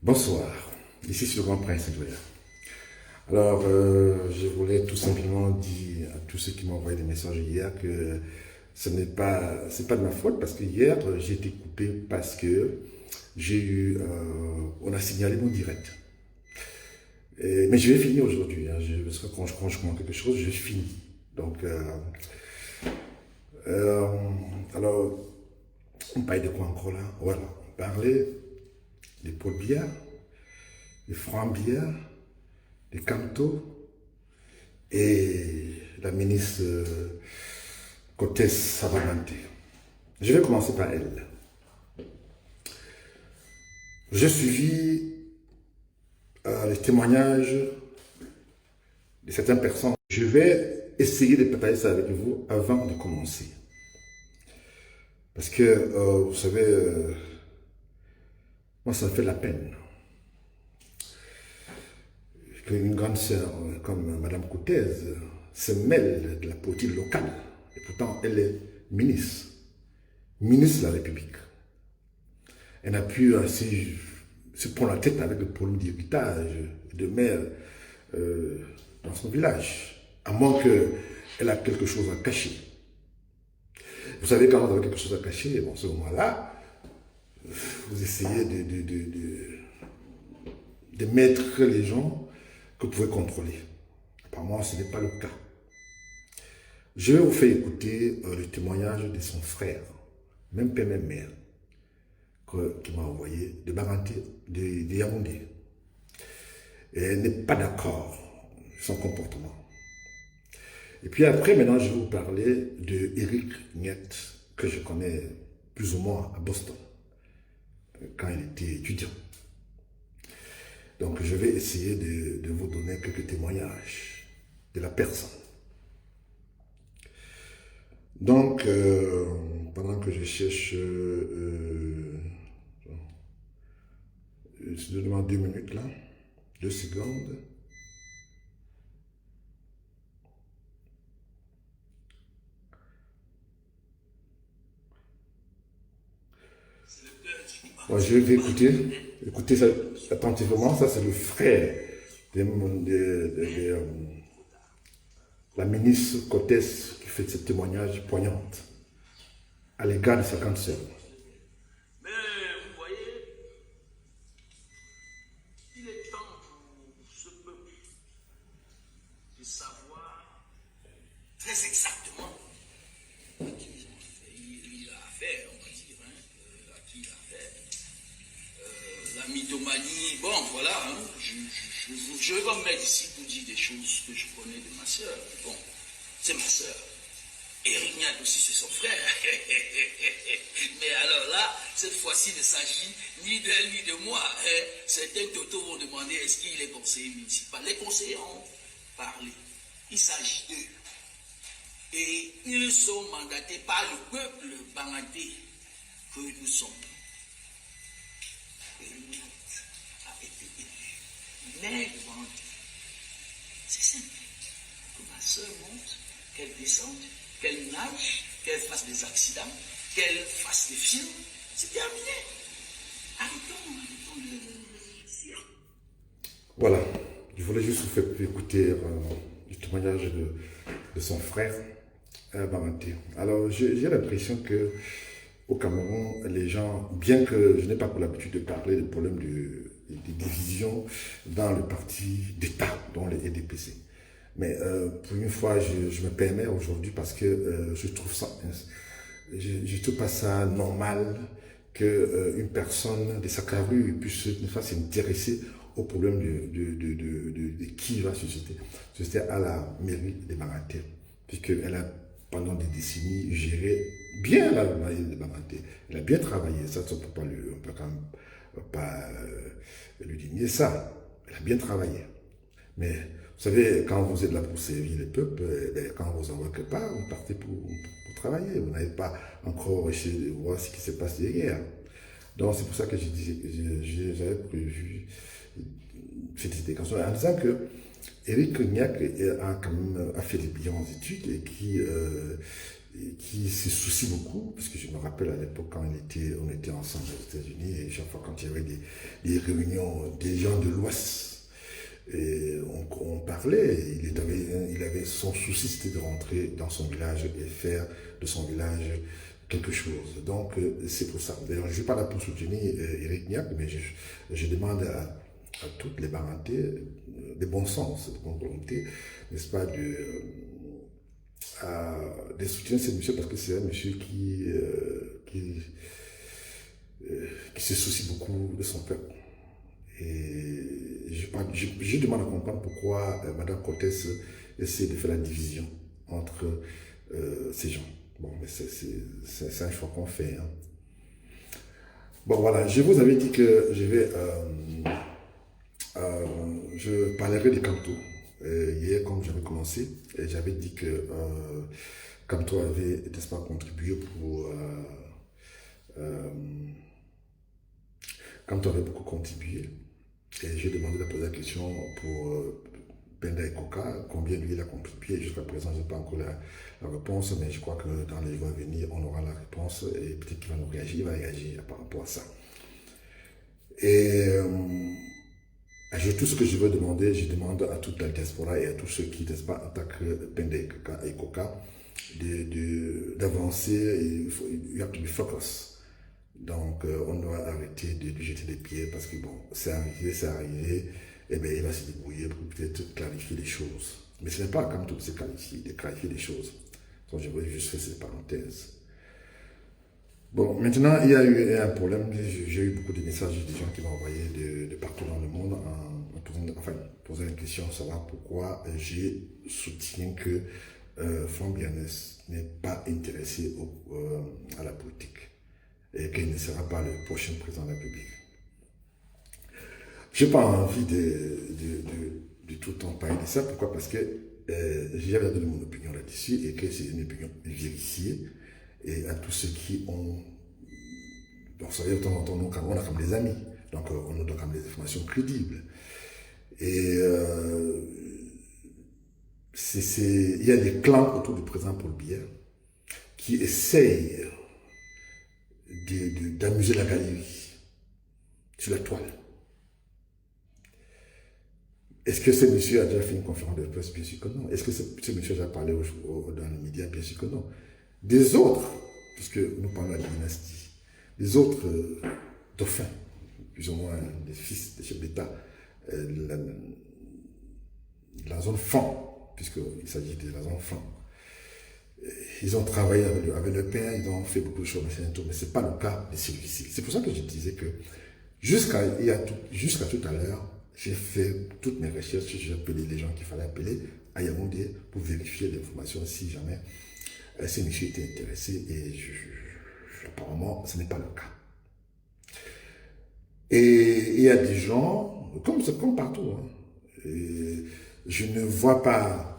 Bonsoir, ici c'est le Grand Prince Edouard. Alors, je voulais tout simplement dire à tous ceux qui m'ont envoyé des messages hier que c'est pas de ma faute parce que hier j'ai été coupé parce que on a signalé mon direct. Mais je vais finir aujourd'hui, hein, parce que quand je commence quelque chose, je finis. Donc, euh, alors, on parlait de quoi encore là? Voilà, on parlait des Paul Biya, des Franc Biya, des Canto et la ministre Cortés Savamante. Je vais commencer par elle. J'ai suivi les témoignages de certaines personnes. Je vais essayer de partager ça avec vous avant de commencer. Parce que, vous savez, moi, ça me fait de la peine qu'une grande sœur comme Madame Cortés se mêle de la politique locale. Et pourtant, elle est ministre, ministre de la République. Elle n'a pu se prendre la tête avec le problème d'héritage, de mère dans son village, à moins qu'elle a quelque chose à cacher. Vous savez, quand vous avez quelque chose à cacher, bon, ce moment-là, vous essayez de mettre les gens que vous pouvez contrôler. Apparemment, ce n'est pas le cas. Je vais vous faire écouter le témoignage de son frère, même père, même mère, qui m'a envoyé de Baranté, de Yaoundé. Et elle n'est pas d'accord avec son comportement. Et puis après, maintenant, je vais vous parler de Eric Niet, que je connais plus ou moins à Boston, quand il était étudiant. Donc, je vais essayer de vous donner quelques témoignages de la personne. Donc, pendant que je cherche, je demande 2 minutes là, 2 secondes. Bon, je vais écouter ça attentivement. Ça, c'est le frère de la ministre Cortés qui fait ce témoignage poignant à l'égard de sa grande sœur. Mais vous voyez, il est temps pour ce peuple de savoir très exactement à qui il a affaire, on va dire, hein, à qui il a affaire. La mythomanie, bon, voilà, hein, je vais pas me mettre ici pour dire des choses que je connais de ma soeur. Bon, c'est ma soeur. Eric Niet aussi, c'est son frère. Mais alors là, cette fois-ci, il ne s'agit ni d'elle ni de moi. Hein. Certains Toto vont demander est-ce qu'il est conseiller municipal. Les conseillers ont parlé. Il s'agit d'eux. Et ils sont mandatés par le peuple bangaté que nous sommes. Eric Niet a été élu. Mais devant Dieu. C'est simple. Que ma soeur monte, qu'elle descende, qu'elle nage, qu'elle fasse des accidents, qu'elle fasse des films, c'est terminé. Arrêtons de dire. Voilà, je voulais juste vous faire écouter le témoignage de son frère, Baranté. Alors, j'ai l'impression que au Cameroun, les gens, bien que je n'ai pas pour l'habitude de parler des problèmes des divisions dans le parti d'État, dont les EDPC. Mais pour une fois, je me permets aujourd'hui parce que je trouve ça, je trouve pas ça normal qu'une personne de sa carrure puisse ne pas s'intéresser au problème de qui va susciter à la mairie de Baranté, puisqu'elle a pendant des décennies géré bien la mairie de Baranté. Elle a bien travaillé, ça on peut quand même pas lui dire ça. Elle a bien travaillé. Mais vous savez, quand vous êtes là pour servir les peuples, quand on vous envoie quelque part, vous partez pour travailler. Vous n'avez pas encore essayé de voir ce qui se passe derrière. Donc c'est pour ça que j'avais prévu cette déclaration en disant que Eric Niet a quand même fait des brillantes études et qui se soucie beaucoup, parce que je me rappelle à l'époque quand on était ensemble aux États-Unis, et chaque fois quand il y avait des réunions des gens de l'Ouest, et on parlait, il avait son souci, c'était de rentrer dans son village et faire de son village quelque chose. Donc, c'est pour ça. D'ailleurs, je ne suis pas là pour soutenir Eric Niak, mais je demande à toutes les Barantais de bon sens, de bonne volonté, n'est-ce pas, de soutenir ce monsieur, parce que c'est un monsieur qui se soucie beaucoup de son peuple. Et je demande à comprendre pourquoi Mme Cortès essaie de faire la division entre ces gens. Bon, mais c'est un choix qu'on fait. Hein. Bon, voilà, je vous avais dit que je parlerai de Camto. Hier, comme j'avais commencé, et j'avais dit que Camto avait, n'est-ce pas, contribué pour... Camto avait beaucoup contribué. Et j'ai demandé de poser la question pour Penda et Coca, combien lui il a contribué. Jusqu'à présent, je n'ai pas encore la réponse, mais je crois que dans les jours à venir, on aura la réponse et peut-être qu'il va nous réagir, il va réagir par rapport à ça. Et tout ce que je veux demander, je demande à toute la diaspora et à tous ceux qui, n'est-ce pas, attaquent Penda et Coca, d'avancer. You have to be focused. Donc, on doit arrêter de lui jeter des pieds parce que bon, c'est arrivé, et bien il va se débrouiller pour peut-être clarifier les choses. Mais ce n'est pas comme tout c'est clarifier les choses. Donc, je voulais juste faire cette parenthèse. Bon, maintenant, il y a eu un problème. J'ai eu beaucoup de messages des gens qui m'ont envoyé de partout dans le monde en posant une question, savoir pourquoi je soutiens que Fambianès n'est pas intéressé à la politique et qu'il ne sera pas le prochain président de la République. Je n'ai pas envie de tout le temps parler de ça. Pourquoi? Parce que j'avais donné mon opinion là-dessus et que c'est une opinion vérifiée. Et à tous ceux qui ont... Vous savez, de temps en temps, on a comme des amis. Donc, on nous donne comme des informations crédibles. Et il y a des clans autour du président Paul Biya qui essayent d'amuser la galerie sur la toile. Est-ce que ce monsieur a déjà fait une conférence de presse? Bien sûr que non. Est-ce que ce monsieur a déjà parlé dans les médias? Bien sûr que non. Des autres, puisque nous parlons de la dynastie, des autres dauphins, plus ou moins des fils des chefs d'État, la zone franc, puisqu'il s'agit de la zone franc. Ils ont travaillé avec le père, ils ont fait beaucoup de choses, mais ce n'est pas le cas de celui-ci. C'est pour ça que je disais que jusqu'à tout à l'heure, j'ai fait toutes mes recherches, j'ai appelé les gens qu'il fallait appeler à Yaoundé pour vérifier l'information si jamais ces messieurs étaient intéressés, et apparemment, ce n'est pas le cas. Et il y a des gens, comme partout, hein, je ne vois pas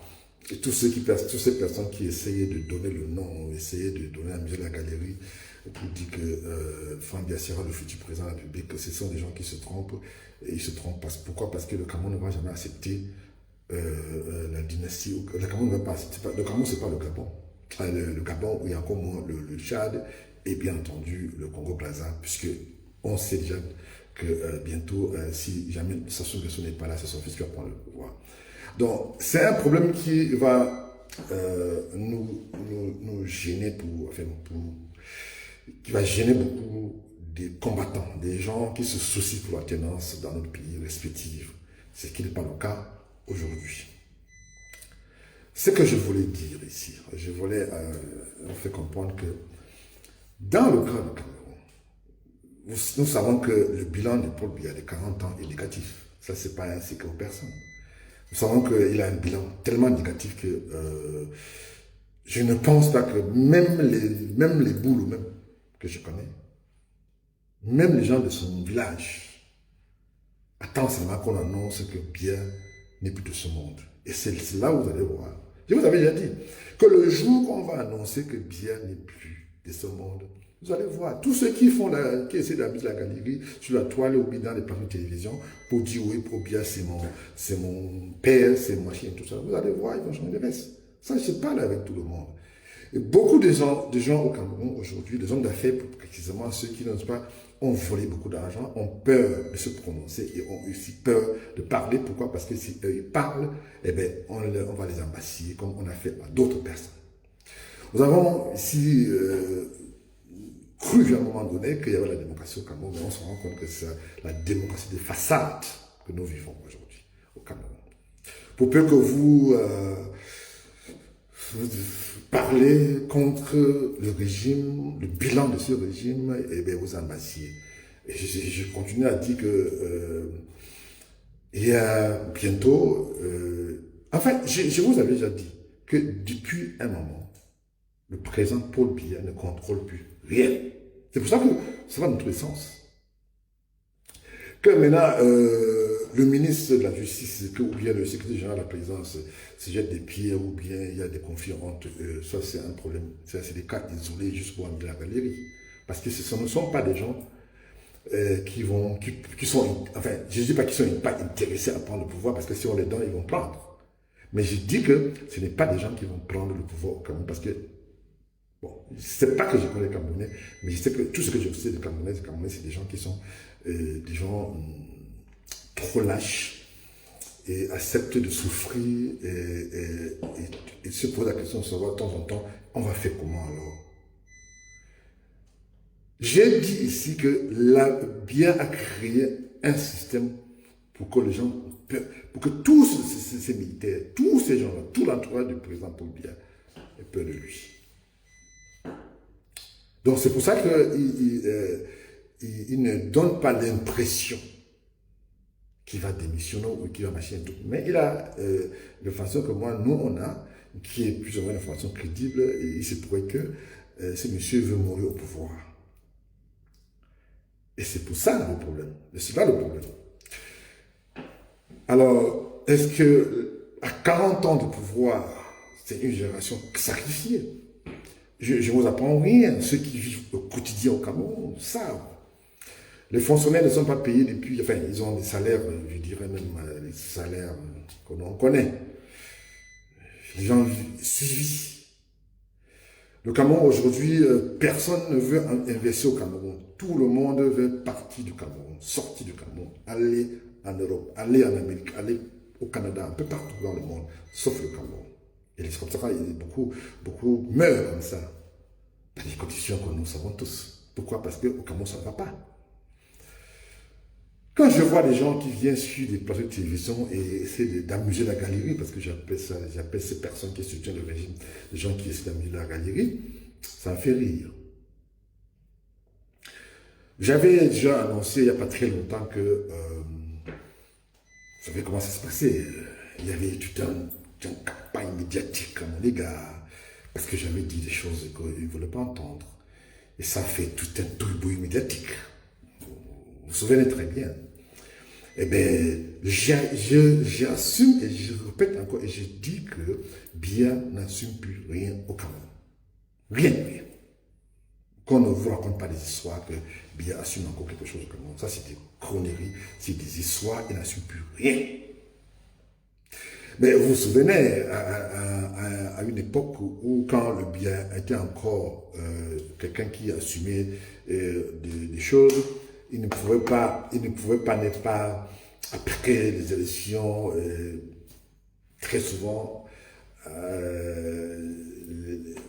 toutes ces personnes qui essayaient de donner le nom, essayaient de donner à la galerie pour dire que Fambiya sera le futur président de la République, que ce sont des gens qui se trompent, et ils se trompent. Pourquoi? Parce que le Cameroun ne va jamais accepter la dynastie. Le Cameroun ne va pas accepter. Le Cameroun, ce n'est pas le Gabon. Le Gabon, où il y a encore moins le Tchad, et bien entendu le Congo-Brazza, puisque on sait déjà que bientôt, si jamais Sassou Nguesso n'est pas là, c'est son fils qui va prendre le pouvoir. Donc, c'est un problème qui va nous gêner qui va gêner beaucoup des combattants, des gens qui se soucient pour la tenance dans notre pays respectif, ce qui n'est pas le cas aujourd'hui. Ce que je voulais dire ici, je voulais vous faire comprendre que dans le cas du Cameroun, nous savons que le bilan de Paul Biya de 40 ans est négatif. Ça, ce n'est pas un secret aux personnes. Nous savons qu'il a un bilan tellement négatif que je ne pense pas que même les boules même que je connais, même les gens de son village, attendent seulement qu'on annonce que Biya n'est plus de ce monde. Et c'est là où vous allez voir. Je vous avais déjà dit que le jour qu'on va annoncer que Biya n'est plus de ce monde, vous allez voir, tous ceux qui essaient d'amuser la galerie sur la toile ou bien dans les plateaux de télévision pour dire oui, pour Biya, c'est mon père, c'est mon machin, tout ça. Vous allez voir, ils vont changer de veste. Ça, je parle avec tout le monde. Et beaucoup de gens au Cameroun aujourd'hui, des hommes d'affaires précisément, ceux qui n'osent pas, ont volé beaucoup d'argent, ont peur de se prononcer et ont aussi peur de parler. Pourquoi? Parce que si eux ils parlent, eh bien, on va les embasiller comme on a fait à d'autres personnes. Nous avons ici cru à un moment donné qu'il y avait la démocratie au Cameroun, mais on se rend compte que c'est la démocratie des façades que nous vivons aujourd'hui au Cameroun. Pour peu que vous parlez contre le régime, le bilan de ce régime, et bien vous embasillez. Et je continue à dire que il y a bientôt, enfin, je vous avais déjà dit que depuis un moment, le président Paul Biya ne contrôle plus rien. C'est pour ça que ça va dans tous les sens. Que maintenant, le ministre de la Justice, ou bien le secrétaire général de la présidence se jette des pieds, ou bien il y a des conflits entre eux, ça c'est un problème. C'est des cas isolés juste pour de la galerie. Parce que ce ne sont pas des gens qui sont, enfin, je ne dis pas qu'ils ne sont pas intéressés à prendre le pouvoir, parce que si on les donne, ils vont prendre. Mais je dis que ce n'est pas des gens qui vont prendre le pouvoir au Cameroun, parce que, bon, c'est pas que je connais les Camerounais, mais je sais que tout ce que je sais des Camerounais, c'est des gens qui sont des gens trop lâches et acceptent de souffrir et se posent la question de savoir de temps en temps, on va faire comment alors? J'ai dit ici que la Biya a créé un système pour que les gens, pour que tous ces militaires, tous ces gens-là, tout l'entourage du président Paul Biya ait peur de lui. Donc c'est pour ça qu'il ne donne pas l'impression qu'il va démissionner ou qu'il va machin tout. Mais il a de façon que nous on a, qui est plus ou moins une information crédible, et il se pourrait que ce monsieur veut mourir au pouvoir. Et c'est pour ça le problème. C'est là le problème. Alors, est-ce que à 40 ans de pouvoir, c'est une génération sacrifiée? Je ne vous apprends rien. Ceux qui vivent au quotidien au Cameroun savent. Les fonctionnaires ne sont pas payés depuis, enfin, ils ont des salaires, je dirais même les salaires qu'on connaît. Les gens vivent suivis. Le Cameroun aujourd'hui, personne ne veut investir au Cameroun. Tout le monde veut partir du Cameroun, sortir du Cameroun, aller en Europe, aller en Amérique, aller au Canada, un peu partout dans le monde, sauf le Cameroun. Et c'est comme ça que beaucoup meurent comme ça, dans les conditions que nous savons tous. Pourquoi? Parce qu'au Cameroun, ça ne va pas. Quand je vois des gens qui viennent sur des plateaux de télévision et essaient d'amuser la galerie, parce que j'appelle ces personnes qui soutiennent le régime, des gens qui essaient d'amuser la galerie, ça me fait rire. J'avais déjà annoncé il n'y a pas très longtemps que vous savez comment ça se passait. Il y avait toute une campagne médiatique à mon égard, parce que j'avais dit des choses qu'ils ne voulaient pas entendre. Et ça fait tout un tourbouille médiatique. Vous vous souvenez très bien. Eh bien, j'assume et je répète encore et je dis que Biya n'assume plus rien au Cameroun. Rien. Qu'on ne vous raconte pas des histoires que Biya assume encore quelque chose au Cameroun. Ça, c'est des conneries, c'est des histoires, il n'assume plus rien. Mais vous vous souvenez, à une époque où quand le Biya était encore quelqu'un qui assumait des choses, il ne pouvait pas ne pas appliquer les élections très souvent.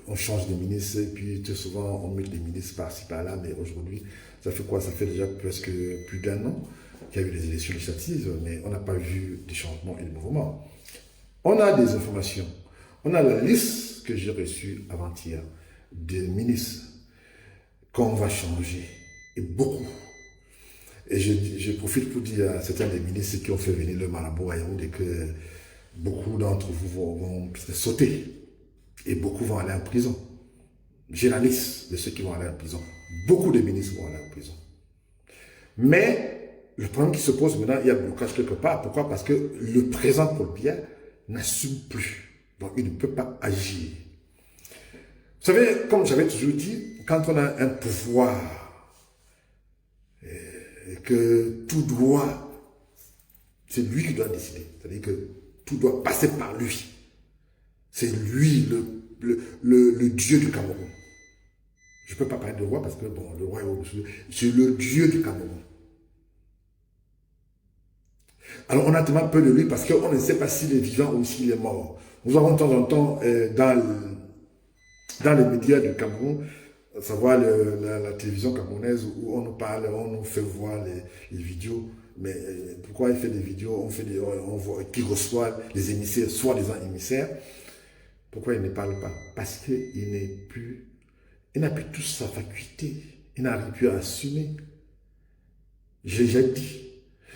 On change de ministre et puis très souvent on met des ministres par-ci par-là, mais aujourd'hui, ça fait quoi? Ça fait déjà presque plus d'un an qu'il y a eu les élections législatives, mais on n'a pas vu des changements et des mouvements. On a des informations. On a la liste que j'ai reçue avant-hier des ministres qu'on va changer, et beaucoup. Et je profite pour dire à certains des ministres qui ont fait venir le marabout à Yaoundé que beaucoup d'entre vous vont sauter et beaucoup vont aller en prison. J'ai la liste de ceux qui vont aller en prison. Beaucoup de ministres vont aller en prison. Mais le problème qui se pose maintenant, il y a blocage quelque part. Pourquoi? Parce que le président Paul Biya n'assume plus. Donc il ne peut pas agir. Vous savez, comme j'avais toujours dit, quand on a un pouvoir et que tout doit, c'est lui qui doit décider. C'est-à-dire que tout doit passer par lui. C'est lui le Dieu du Cameroun. Je ne peux pas parler de roi parce que, bon, le roi est au-dessus. C'est le Dieu du Cameroun. Alors, on a tellement peur de lui parce qu'on ne sait pas s'il est vivant ou s'il est mort. Nous avons de temps en temps, dans les médias du Cameroun, à savoir la télévision camerounaise, où on nous parle, on nous fait voir les vidéos. Mais pourquoi il fait des vidéos, on voit qui reçoit les émissaires, soi-disant émissaires. Pourquoi il ne parle pas? Parce qu'il n'a plus toute sa faculté. Il n'arrive plus à assumer. J'ai déjà dit.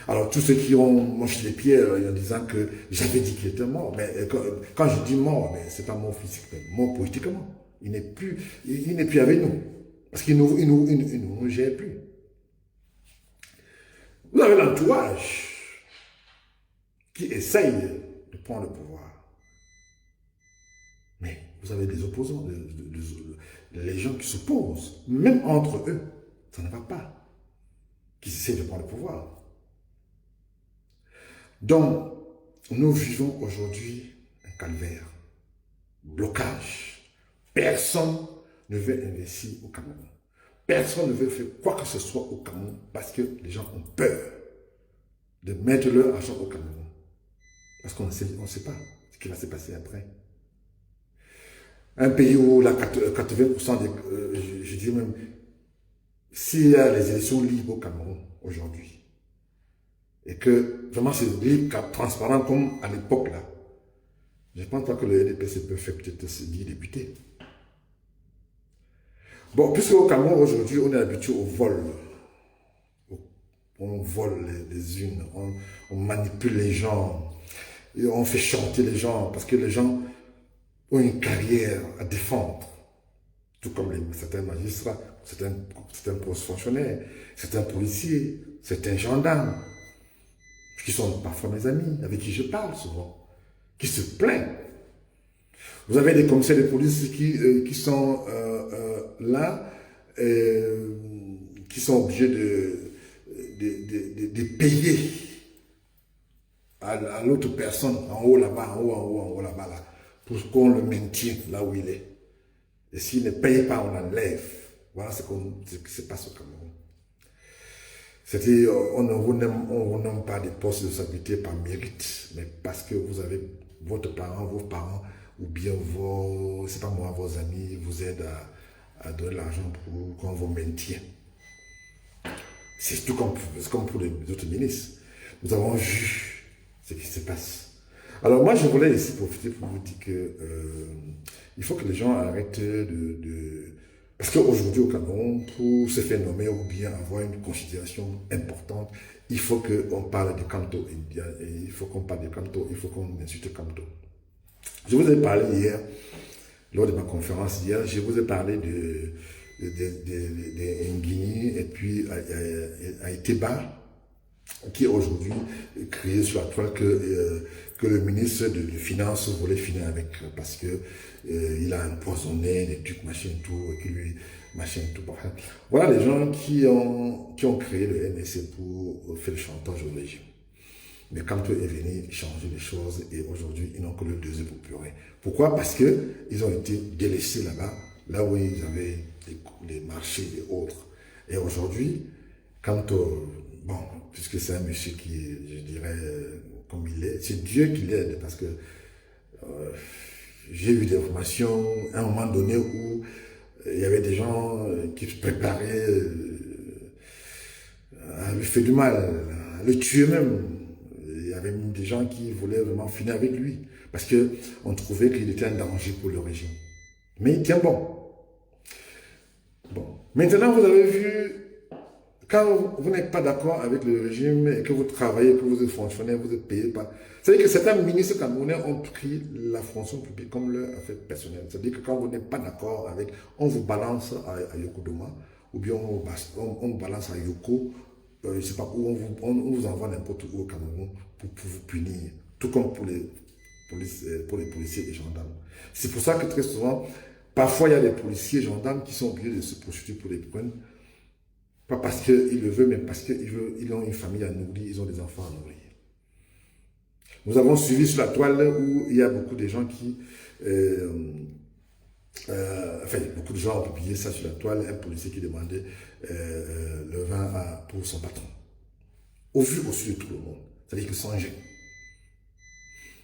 Alors, tous ceux qui ont mangé les pierres en disant que j'avais dit qu'il était mort, mais quand je dis mort, ce n'est pas mort physiquement, mort politiquement. Il n'est plus avec nous. Parce qu'il ne nous gère plus. Vous avez l'entourage qui essaye de prendre le pouvoir. Mais vous avez des opposants, les gens qui s'opposent, même entre eux, ça ne va pas, qui essaient de prendre le pouvoir. Donc, nous vivons aujourd'hui un calvaire, blocage. Personne ne veut investir au Cameroun. Personne ne veut faire quoi que ce soit au Cameroun parce que les gens ont peur de mettre leur argent au Cameroun. Parce qu'on ne sait pas ce qui va se passer après. Un pays où la 80% je dis même, s'il y a les élections libres au Cameroun aujourd'hui, et que vraiment c'est libre, transparent comme à l'époque là, je ne pense pas que le RDPC peut faire peut-être 10 députés. Bon, puisque au Cameroun aujourd'hui, on est habitué au vol. On vole les unes, on manipule les gens, et on fait chanter les gens, parce que les gens ont une carrière à défendre. Tout comme certains magistrats, certains fonctionnaires, certains policiers, certains gendarmes, qui sont parfois mes amis, avec qui je parle souvent, qui se plaignent. Vous avez des commissaires de police qui sont là, qui sont obligés de payer à l'autre personne, en haut là-bas, en haut là-bas, là, pour qu'on le maintienne là où il est. Et s'il ne paye pas, on l'enlève. Voilà ce qui se passe au Cameroun. C'est-à-dire, on ne vous nomme pas des postes de stabilité par mérite, mais parce que vous avez vos parents, ou bien c'est pas moi, vos amis vous aident à donner l'argent pour qu'on vous maintienne. C'est tout comme pour les autres ministres. Nous avons vu ce qui se passe. Alors moi, je voulais ici profiter pour vous dire que il faut que les gens arrêtent parce qu'aujourd'hui au Cameroun, pour se faire nommer ou bien avoir une considération importante, il faut qu'on parle de Kanto. Il faut qu'on parle de Kanto, il faut qu'on insulte Kanto. Je vous ai parlé hier, lors de ma conférence hier, je vous ai parlé de Nguini et puis Aïteba, qui est aujourd'hui créé sur la toile que le ministre de Finances voulait finir avec, parce que il a empoisonné des trucs, machin, tout, et qui lui, machin, tout. Voilà les gens qui ont créé le NSC pour faire le chantage au régime. Mais quand eux est venu changer les choses, et aujourd'hui, ils n'ont que le 2 pour pleurer. Pourquoi? Parce qu'ils ont été délaissés là-bas, là où ils avaient les marchés et autres. Et aujourd'hui, bon, puisque c'est un monsieur qui, je dirais, comme il est, c'est Dieu qui l'aide, parce que j'ai eu des informations à un moment donné où il y avait des gens qui se préparaient à lui faire du mal, à le tuer même. Il y avait même des gens qui voulaient vraiment finir avec lui, parce qu'on trouvait qu'il était un danger pour le régime. Mais il tient bon. Bon. Maintenant, vous avez vu, quand vous n'êtes pas d'accord avec le régime et que vous travaillez, que vous êtes fonctionnaire, vous êtes payé par... C'est-à-dire que certains ministres camerounais ont pris la fonction publique comme leur affaire personnelle. C'est-à-dire que quand vous n'êtes pas d'accord avec, on vous balance à Yokodoma, ou bien on vous balance à Yoko, je ne sais pas où, on vous envoie n'importe où au Cameroun pour vous punir. Tout comme pour les policiers et gendarmes. C'est pour ça que très souvent, parfois il y a des policiers et gendarmes qui sont obligés de se prostituer pour les prendre. Pas parce qu'ils le veulent, mais parce qu'ils ont une famille à nourrir, ils ont des enfants à nourrir. Nous avons suivi sur la toile où il y a beaucoup de gens qui Enfin, beaucoup de gens ont publié ça sur la toile, un policier qui demandait le vin pour son patron. Au vu aussi de tout le monde. C'est-à-dire que sans gêne.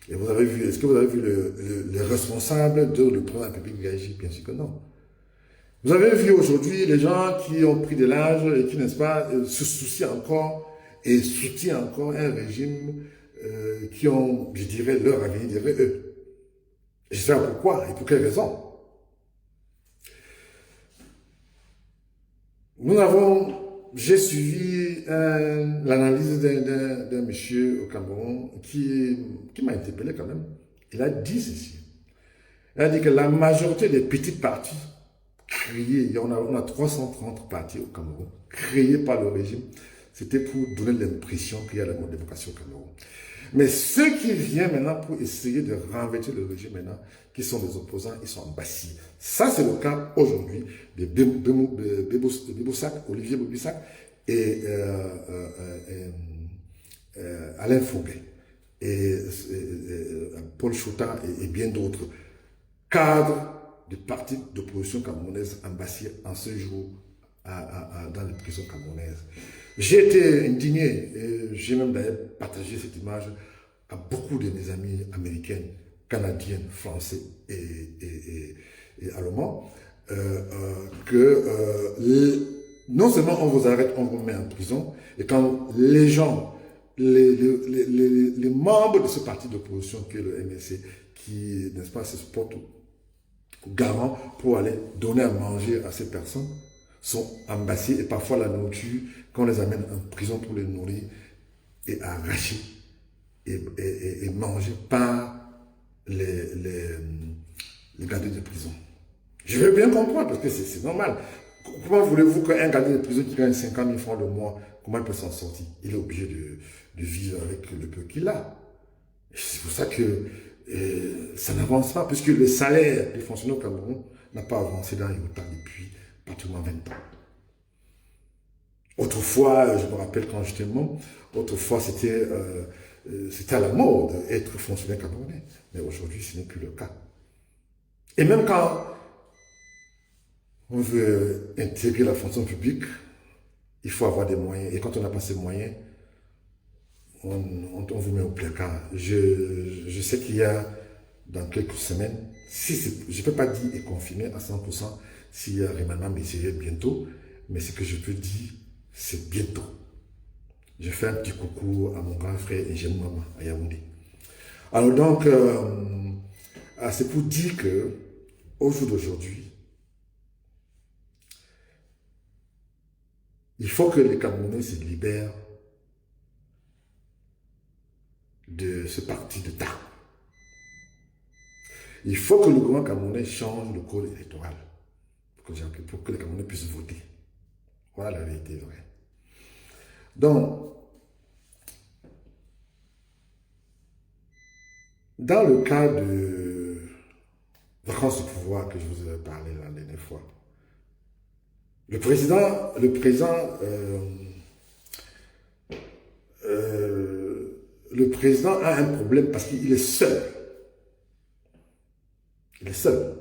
Et vous avez vu, est-ce que vous avez vu le responsable de le président de la République réagir? Bien sûr que non. Vous avez vu aujourd'hui les gens qui ont pris de l'âge et qui, n'est-ce pas, se soucient encore et soutiennent encore un régime qui ont, je dirais, leur avenir derrière eux. Et je sais pourquoi et pour quelle raison. J'ai suivi l'analyse d'un monsieur au Cameroun qui m'a interpellé quand même. Il a dit ceci. Il a dit que la majorité des petits partis créés, on a 330 partis au Cameroun, créés par le régime, c'était pour donner l'impression qu'il y a la démocratie au Cameroun. Mais ceux qui viennent maintenant pour essayer de renverser le régime maintenant, qui sont des opposants, ils sont en Bassie. Ça, c'est le cas aujourd'hui de Bébossac, Olivier Bébossac et Alain Fouguet et Paul Chouta et bien d'autres cadres du parti d'opposition camerounaise en Bassie en ce jour dans les prisons camerounaises. J'ai été indigné, et j'ai même d'ailleurs partagé cette image à beaucoup de mes amis américains, canadiens, français et allemands, non seulement on vous arrête, on vous met en prison, et quand les gens, les membres de ce parti d'opposition qui est le MLC, qui, n'est-ce pas, se portent garant pour aller donner à manger à ces personnes, sont embassés et parfois la nourriture, quand on les amène en prison pour les nourrir, est arrachée et mangée par les gardiens de prison. Je veux bien comprendre parce que c'est normal. Comment voulez-vous qu'un gardien de prison qui gagne 50 000 francs le mois, comment il peut s'en sortir? Il est obligé de vivre avec le peu qu'il a. C'est pour ça que ça n'avance pas, puisque le salaire des fonctionnaires au Cameroun n'a pas avancé dans les temps depuis pratiquement 20 ans. Autrefois, je me rappelle quand j'étais môme, autrefois c'était à la mode être fonctionnaire camerounais. Mais aujourd'hui, ce n'est plus le cas. Et même quand on veut intégrer la fonction publique, il faut avoir des moyens. Et quand on n'a pas ces moyens, on vous met au placard. Je sais qu'il y a dans quelques semaines, je ne peux pas dire et confirmer à 100% s'il y a remaniement ministériel bientôt, mais ce que je peux dire, c'est bientôt. Je fais un petit coucou à mon grand frère Njemou Mama à Yaoundé. Alors donc, c'est pour dire que au jour d'aujourd'hui, il faut que les Camerounais se libèrent de ce parti de d'État. Il faut que le gouvernement camerounais change le code électoral pour que les Camerounais puissent voter. Voilà la vérité vraie. Donc, dans le cas de vacances de pouvoir que je vous avais parlé la dernière fois, le président a un problème parce qu'il est seul. Il est seul.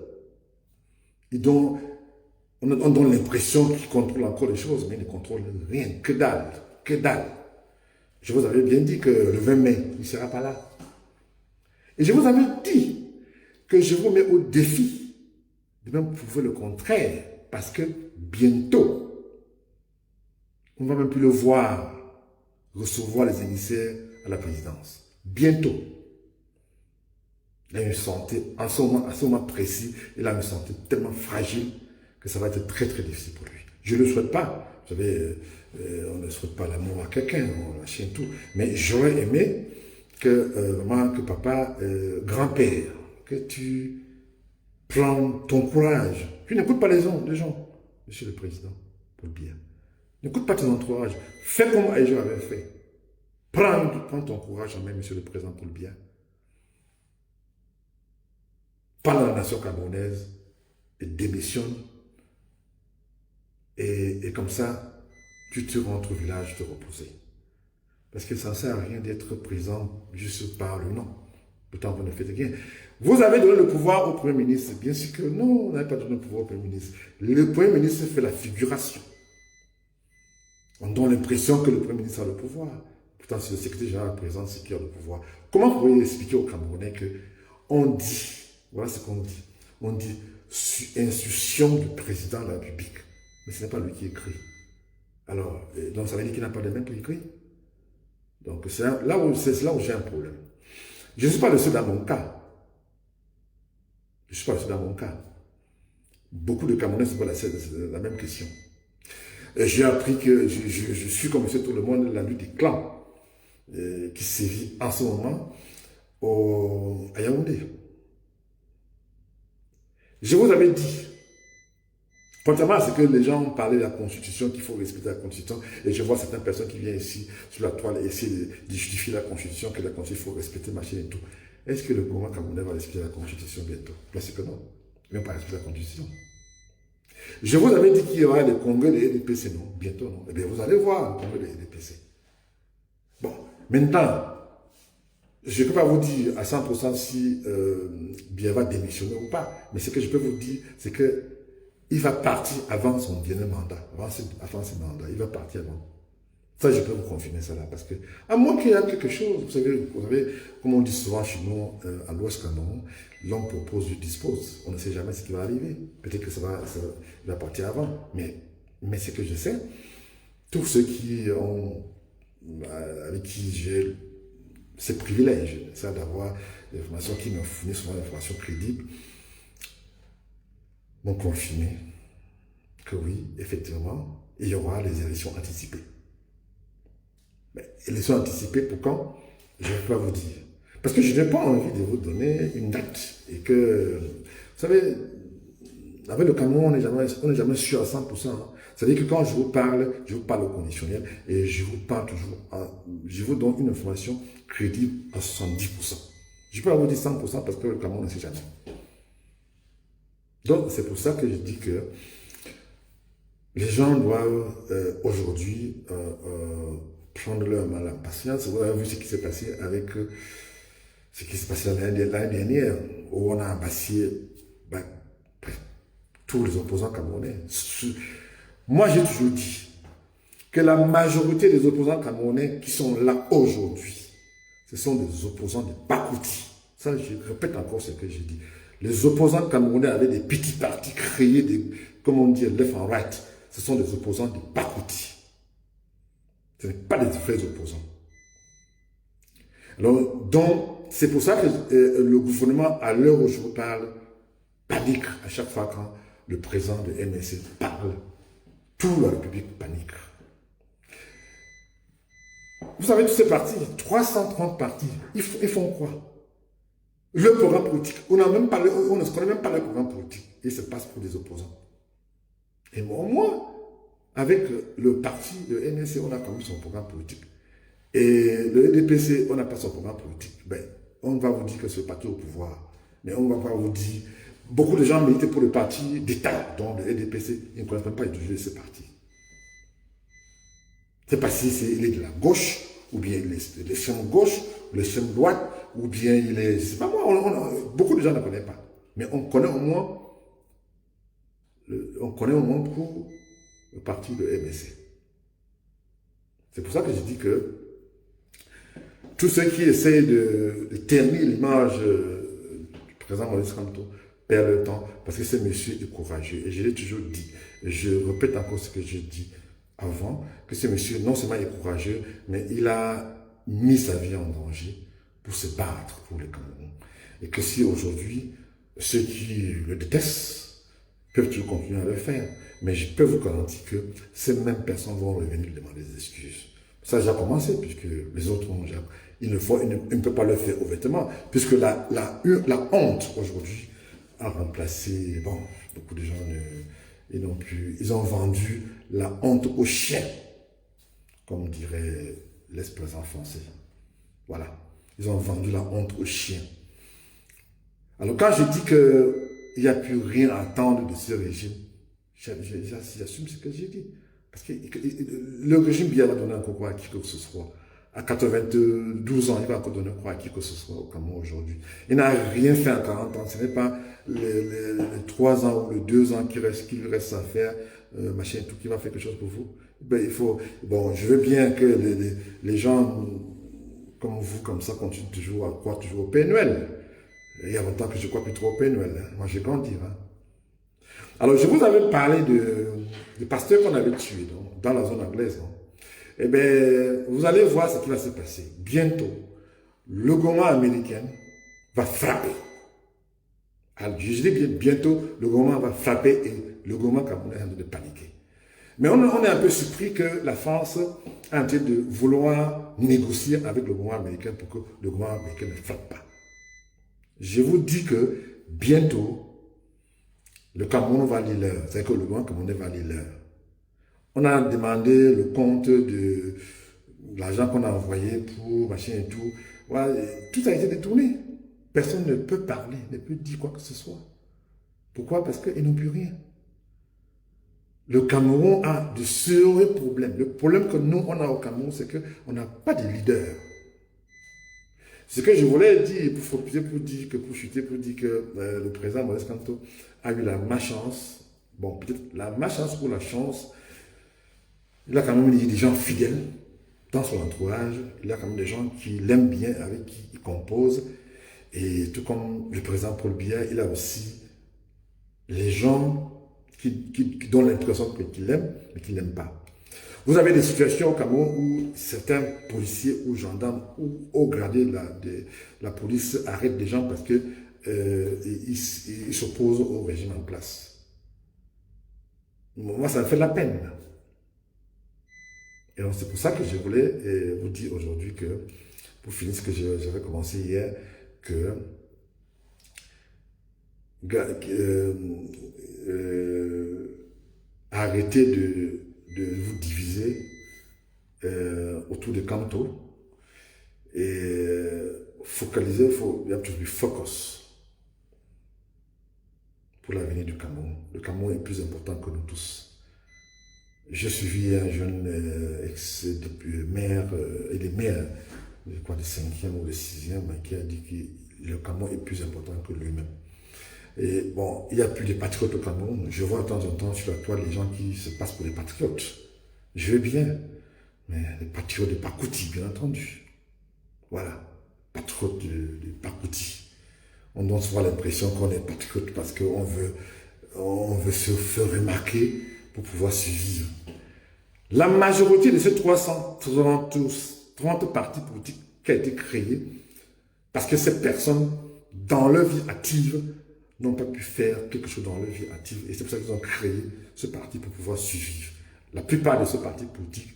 On donne l'impression qu'il contrôle encore les choses, mais il ne contrôle rien. Que dalle. Que dalle. Je vous avais bien dit que le 20 mai, il ne sera pas là. Et je vous avais dit que je vous mets au défi de même prouver le contraire. Parce que bientôt, on ne va même plus le voir recevoir les émissaires à la présidence. Bientôt. Il a une santé, à ce moment précis, il a une santé tellement fragile que ça va être très très difficile pour lui. Je ne le souhaite pas. Vous savez, on ne souhaite pas l'amour à quelqu'un, on lâche tout. Mais j'aurais aimé que maman, que papa, grand-père, que tu prends ton courage. Tu n'écoutes pas les gens, monsieur le président, pour le bien. N'écoute pas ton entourage. Fais comme Aïjo avait fait. Prends ton courage en main, monsieur le président, pour le bien. Parle à la nation camerounaise et démissionne. Et comme ça, tu te rentres au village te reposer. Parce que ça ne sert à rien d'être présent juste par le nom. Pourtant, vous ne faites rien. Vous avez donné le pouvoir au Premier ministre. Bien sûr que non, on n'a pas donné le pouvoir au Premier ministre. Le Premier ministre fait la figuration. On donne l'impression que le Premier ministre a le pouvoir. Pourtant, c'est le secrétaire général présent qui a le pouvoir. Comment vous pouvez expliquer aux Camerounais que on dit, voilà ce qu'on dit, on dit instruction du président de la République. Mais ce n'est pas lui qui écrit. Alors, donc ça veut dire qu'il n'a pas de main pour écrire. Donc c'est là où j'ai un problème. Je ne suis pas le seul dans mon cas. Je ne suis pas le seul dans mon cas. Beaucoup de Camerounais se posent la même question. J'ai appris que je suis comme monsieur tout le monde la lutte des clans qui sévit en ce moment à Yaoundé. Je vous avais dit, contrairement à ce que les gens parlaient de la Constitution, qu'il faut respecter la Constitution, et je vois certaines personnes qui viennent ici sur la toile et essayer de justifier la Constitution, que la Constitution, il faut respecter, machin et tout. Est-ce que le gouvernement camerounais va respecter la Constitution bientôt? Là, c'est que non. Ils ne vont pas respecter la Constitution. Je vous avais dit qu'il y aura des congrès de l'EDPC, non? Bientôt, non? Eh bien, vous allez voir le congrès de l'EDPC. Bon, maintenant, je ne peux pas vous dire à 100% si Biya va démissionner ou pas, mais ce que je peux vous dire, c'est que il va partir avant son dernier mandat, avant ses mandats, il va partir avant. Ça, je peux vous confirmer ça là, parce que, à moins qu'il y ait quelque chose, vous savez, comme on dit souvent chez nous, à l'Ouest Cameroun, l'homme propose, il dispose. On ne sait jamais ce qui va arriver. Peut-être que il va partir avant. Mais ce que je sais, tous ceux avec qui j'ai ce privilège, ça d'avoir des informations qui me fournissent souvent des informations crédibles, m'ont confirmé que oui, effectivement, il y aura les élections anticipées. Mais élections anticipées pour quand? Je ne peux pas vous dire. Parce que je n'ai pas envie de vous donner une date. Et que, vous savez, avec le Cameroun, on n'est jamais sûr à 100%. Hein. C'est-à-dire que quand je vous parle au conditionnel et je vous parle toujours, je vous donne une information crédible à 70%. Je ne peux pas vous dire 100% parce que le Cameroun ne sait jamais. Donc, c'est pour ça que je dis que les gens doivent aujourd'hui prendre leur mal en patience. Vous avez vu ce qui s'est passé avec ce qui s'est passé l'année dernière, où on a abassé tous les opposants camerounais. Moi, j'ai toujours dit que la majorité des opposants camerounais qui sont là aujourd'hui, ce sont des opposants de Bakouti. Ça, je répète encore ce que j'ai dit. Les opposants camerounais avaient des petits partis créés, comme on dit, left and right. Ce sont des opposants de Bakouti. Ce n'est pas des vrais opposants. Alors, donc, c'est pour ça que le gouvernement, à l'heure où je vous parle, panique à chaque fois quand le président de MSC parle. Toute la République panique. Vous savez, tous ces partis, 330 partis, ils font quoi? Le programme politique, on ne connaît même pas le programme politique. Il se passe pour des opposants. Et moi, avec le parti, le NSC, on a quand même son programme politique. Et le EDPC, on n'a pas son programme politique. Ben, on va vous dire que c'est le parti au pouvoir. Mais on ne va pas vous dire... Beaucoup de gens militaient pour le parti d'État, dont le EDPC, ils ne connaissent même pas l'idéologie de ce parti. C'est pas si il est de la gauche, ou bien il est de l'extrême gauche, ou l'extrême droite, ou bien il est... Je sais pas moi, beaucoup de gens ne connaissent pas. Mais on connaît au moins... pour le parti de MSC. C'est pour ça que je dis que tous ceux qui essayent de ternir l'image du président Maurice Kamto perdent le temps parce que ce monsieur est courageux. Et je l'ai toujours dit, et je répète encore ce que j'ai dit avant, que ce monsieur non seulement est courageux, mais il a mis sa vie en danger pour se battre pour le Cameroun. Et que si aujourd'hui, ceux qui le détestent peuvent toujours continuer à le faire. Mais je peux vous garantir que ces mêmes personnes vont revenir demander des excuses. Ça a déjà commencé, puisque les autres ont déjà... Ils ne peuvent pas le faire ouvertement, puisque la honte aujourd'hui a remplacé... Bon, beaucoup de gens ils ont vendu la honte aux chiens, comme dirait l'expression français. Voilà. Ils ont vendu la honte aux chiens. Alors quand je dis qu'il n'y a plus rien à attendre de ce régime, j'assume ce que j'ai dit. Parce que le régime Biya va donner un concours à qui que ce soit, À 92 ans, il va encore donner croix à qui que ce soit au Cameroun aujourd'hui. Il n'a rien fait en 40 ans. Ce n'est pas les 3 ans ou les 2 ans qu'il lui reste à faire, machin, tout, qui va faire quelque chose pour vous. Ben, il faut, bon, je veux bien que les gens comme vous, comme ça, continuent toujours à croire toujours au Père Noël. Il y a longtemps que je crois plus trop au Père Noël. Hein. Moi, j'ai grandi. Hein. Alors, je vous avais parlé de pasteur qu'on avait tué dans la zone anglaise. Non? Eh bien, vous allez voir ce qui va se passer. Bientôt, le gouvernement américain va frapper. Alors, je dis bien, bientôt, le gouvernement va frapper et le gouvernement camerounais est en train de paniquer. Mais on est un peu surpris que la France est en train de vouloir négocier avec le gouvernement américain pour que le gouvernement américain ne frappe pas. Je vous dis que bientôt, le Cameroun va lire l'heure. C'est-à-dire que le gouvernement camerounais va lire l'heure. On a demandé le compte de l'argent qu'on a envoyé pour machin et tout. Voilà, tout a été détourné. Personne ne peut parler, ne peut dire quoi que ce soit. Pourquoi? Parce qu'ils n'ont plus rien. Le Cameroun a de sérieux problèmes. Le problème que nous, on a au Cameroun, c'est qu'on n'a pas de leader. Ce que je voulais dire, pour chuter, pour dire que le président Maurice Kamto a eu la malchance, bon, peut-être la malchance ou la chance, il a quand même des gens fidèles dans son entourage, il a quand même des gens qui l'aiment bien, avec qui il compose, et tout comme le président Paul Biya, il a aussi les gens qui donnent l'impression qu'il aime, mais qu'il n'aime pas. Vous avez des situations au Cameroun où certains policiers ou gendarmes ou hauts gradés de la police arrêtent des gens parce que ils s'opposent au régime en place. Moi, ça me fait de la peine. Et c'est pour ça que je voulais vous dire aujourd'hui que, pour finir ce que j'avais commencé hier, que arrêtez de vous diviser autour de Kamto et focaliser, il y a toujours du focus pour l'avenir du Cameroun. Le Cameroun est plus important que nous tous. J'ai suivi un jeune ex-maire, il est maire, je crois, du 5e ou du 6e, qui a dit que le Cameroun est plus important que lui-même. Et bon, il n'y a plus de patriotes au Cameroun. Je vois de temps en temps sur la toile les gens qui se passent pour des patriotes. Je veux bien, mais les patriotes de Pakouti, bien entendu. Voilà, patriotes de Pakouti. On donne souvent l'impression qu'on est patriote parce qu'on veut se faire remarquer pour pouvoir survivre. La majorité de ces 330 partis politiques qui ont été créés, parce que ces personnes, dans leur vie active, n'ont pas pu faire quelque chose dans leur vie active. Et c'est pour ça qu'ils ont créé ce parti pour pouvoir survivre. La plupart de ces partis politiques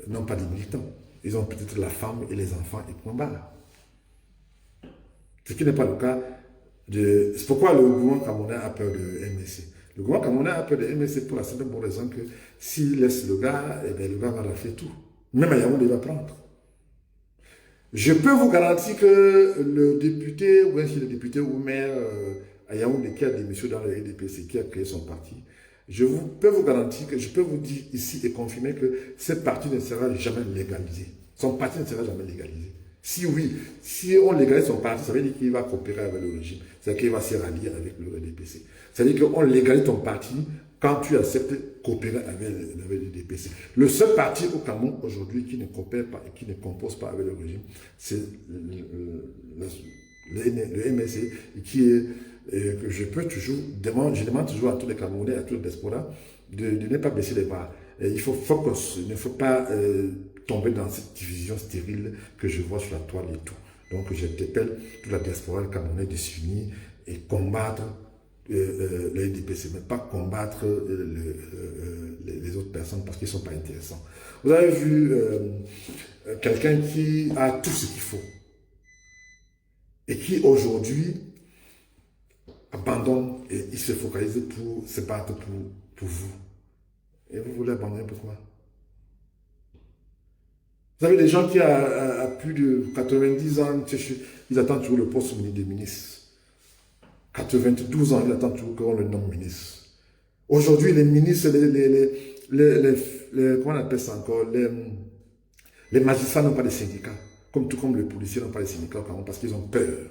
n'ont pas de militants. Ils ont peut-être la femme et les enfants et point barre. Ce qui n'est pas le cas de... C'est pourquoi le gouvernement camerounais a peur de MSC. Le gouvernement camerounais a peur de MSC pour la simple bonne raison que s'il laisse le gars, eh bien, le gars va rafler tout. Même à Yaoundé, il va prendre. Je peux vous garantir que le député, ou ainsi le député ou maire à Yaoundé qui a démissionné dans le EDPC, qui a créé son parti, je peux vous garantir que je peux vous dire ici et confirmer que ce parti ne sera jamais légalisé. Son parti ne sera jamais légalisé. Si oui, si on légalise son parti, ça veut dire qu'il va coopérer avec le régime. C'est-à-dire qu'il va se rallier avec le EDPC. C'est-à-dire qu'on légalise ton parti quand tu acceptes de coopérer avec le DPC. Le seul parti au Cameroun aujourd'hui qui ne coopère pas et qui ne compose pas avec le régime, c'est le MSC, qui est, que je peux toujours je demande toujours à tous les Camerounais, à tous les diasporas, de ne pas baisser les bras. Il faut focus, il ne faut pas tomber dans cette division stérile que je vois sur la toile et tout. Donc j'appelle toute la diaspora camerounaise de s'unir et combattre les DPC, mais pas combattre les autres personnes parce qu'ils ne sont pas intéressants. Vous avez vu quelqu'un qui a tout ce qu'il faut et qui aujourd'hui abandonne et il se focalise pour se battre pour vous. Et vous voulez abandonner pourquoi? Vous avez des gens qui à plus de 90 ans, ils attendent toujours le poste de ministre. 92 ans, ils attendent toujours qu'on le nomme ministre. Aujourd'hui, les ministres, comment on appelle ça encore, Les magistrats n'ont pas de syndicats, tout comme les policiers n'ont pas de syndicats au Cameroun parce qu'ils ont peur.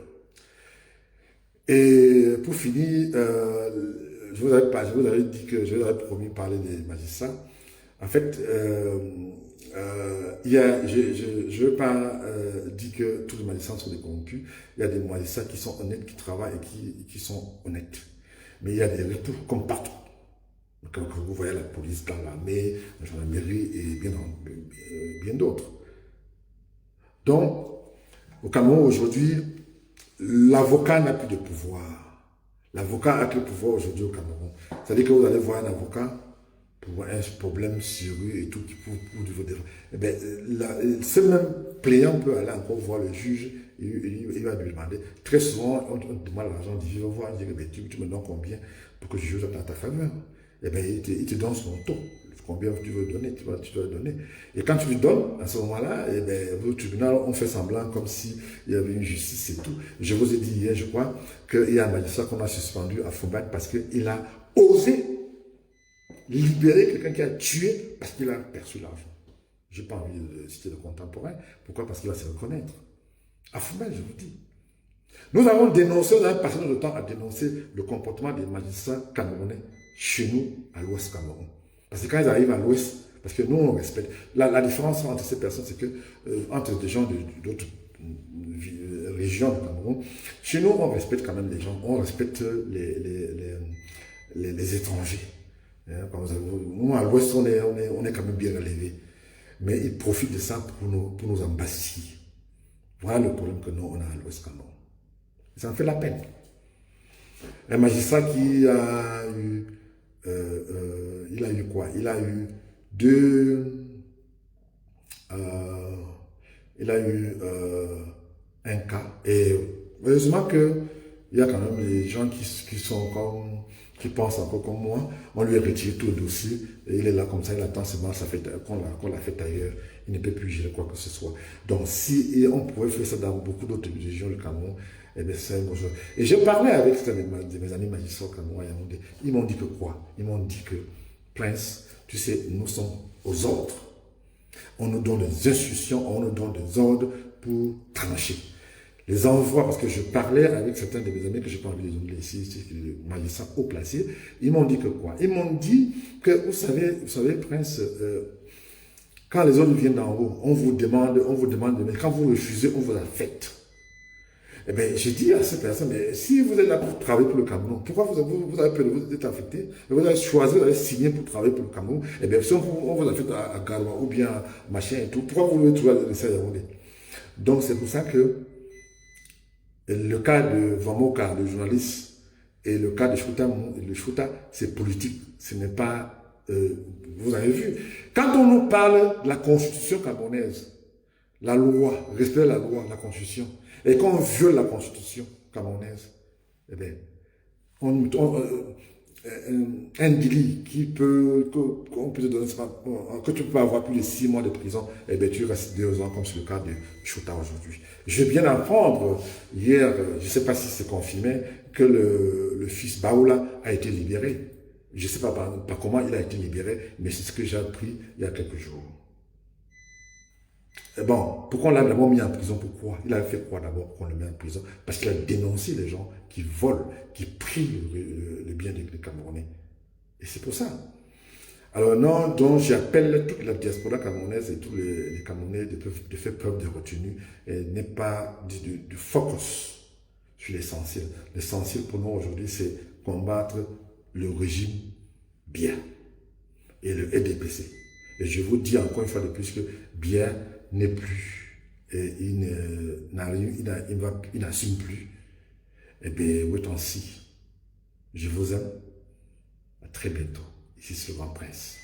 Et pour finir, je vous avais dit que je vous avais promis de parler des magistrats. En fait, je ne veux pas dire que tous les magistrats sont des corrompus. Il y a des magistrats qui sont honnêtes, qui travaillent et qui sont honnêtes. Mais il y a des retours comme partout. Quand vous voyez la police, dans l'armée, la gendarmerie et bien d'autres. Donc, au Cameroun aujourd'hui, l'avocat n'a plus de pouvoir. L'avocat a plus de pouvoir aujourd'hui au Cameroun. C'est-à-dire que vous allez voir un avocat pour un problème sérieux et tout, pour vous dire. Eh bien, ce même plaignant peut aller encore voir le juge, il va lui demander. Très souvent, on demande à l'agent, il va voir, il dit, tu me donnes combien pour que je juge dans ta faveur. Eh bien, il te donne son taux. Combien tu veux donner, tu dois donner. Et quand tu lui donnes, à ce moment-là, eh bien, au tribunal, on fait semblant comme s'il y avait une justice et tout. Je vous ai dit hier, je crois, qu'il y a un magistrat qu'on a suspendu à Foumbane parce qu'il a osé libérer quelqu'un qui a tué parce qu'il a perçu l'argent. Je n'ai pas envie de citer le contemporain. Pourquoi? Parce qu'il va se reconnaître. À Foumbane, je vous dis. Nous avons dénoncé, nous avons passé notre temps à dénoncer le comportement des magistrats camerounais chez nous, à l'Ouest Cameroun. Parce que quand ils arrivent à l'Ouest, parce que nous, on respecte. La différence entre ces personnes, c'est que, entre des gens d'autres régions du Cameroun, chez nous, on respecte quand même les gens, on respecte les étrangers. Nous, à l'Ouest, on est quand même bien relevés. Mais ils profitent de ça pour nous embastir. Voilà le problème que nous, on a à l'Ouest Cameroun. Ça en fait la peine. Un magistrat qui a eu... il a eu quoi? Il a eu un cas. Et heureusement qu'il y a quand même des gens qui pensent encore comme moi. On lui a retiré tout le dossier. Et il est là comme ça, il attend seulement qu'on l'a fait ailleurs. Il ne peut plus gérer quoi que ce soit. Donc si on pouvait faire ça dans beaucoup d'autres régions du Cameroun, eh bien, c'est un bon chose. Et je parlais avec mes amis magistrats camerounais. Ils m'ont dit que quoi? Ils m'ont dit que, Prince, tu sais, nous sommes aux ordres. On nous donne des instructions, on nous donne des ordres pour trancher. Les envois, parce que je parlais avec certains de mes amis que je n'ai pas envie de donner ici, les magistrats haut placés. Ils m'ont dit que quoi? Ils m'ont dit que, vous savez, Prince, quand les ordres viennent d'en haut, on vous demande, mais quand vous refusez, on vous affecte. Eh bien, j'ai dit à ces personnes, mais si vous êtes là pour travailler pour le Cameroun, pourquoi vous avez peur de vous être affecté? Vous avez choisi, vous avez signé pour travailler pour le Cameroun. Eh bien, si on vous affecte à Garoua ou bien à machin et tout, pourquoi vous voulez trouver à Yaoundé? Donc, c'est pour ça que le cas de Vamoka, le journaliste, et le cas de Chouta, c'est politique. Ce n'est pas... vous avez vu. Quand on nous parle de la constitution camerounaise, la loi, respect de la loi, la constitution, et qu'on viole la constitution camerounaise, eh bien, un délit qu'on peut te donner, que tu peux avoir plus de 6 mois de prison, eh bien, tu restes 2 ans, comme c'est le cas de Chouta aujourd'hui. Je viens d'apprendre hier, je ne sais pas si c'est confirmé, que le fils Baoula a été libéré. Je ne sais pas par comment il a été libéré, mais c'est ce que j'ai appris il y a quelques jours. Et bon, pourquoi on l'a d'abord mis en prison? Pourquoi? Il a fait quoi d'abord qu'on le met en prison? Parce qu'il a dénoncé les gens qui volent, qui prient le bien des Camerounais. Et c'est pour ça. Alors non, donc j'appelle toute la diaspora camerounaise et tous les Camerounais de faire preuve de retenue et n'est pas de focus sur l'essentiel. L'essentiel pour nous aujourd'hui, c'est combattre le régime bien et le EDPC. Et je vous dis encore une fois de plus que bien n'est plus, et il n'assume plus. Eh bien, oui, je vous aime. À très bientôt. Ici, c'est le Grand Prince.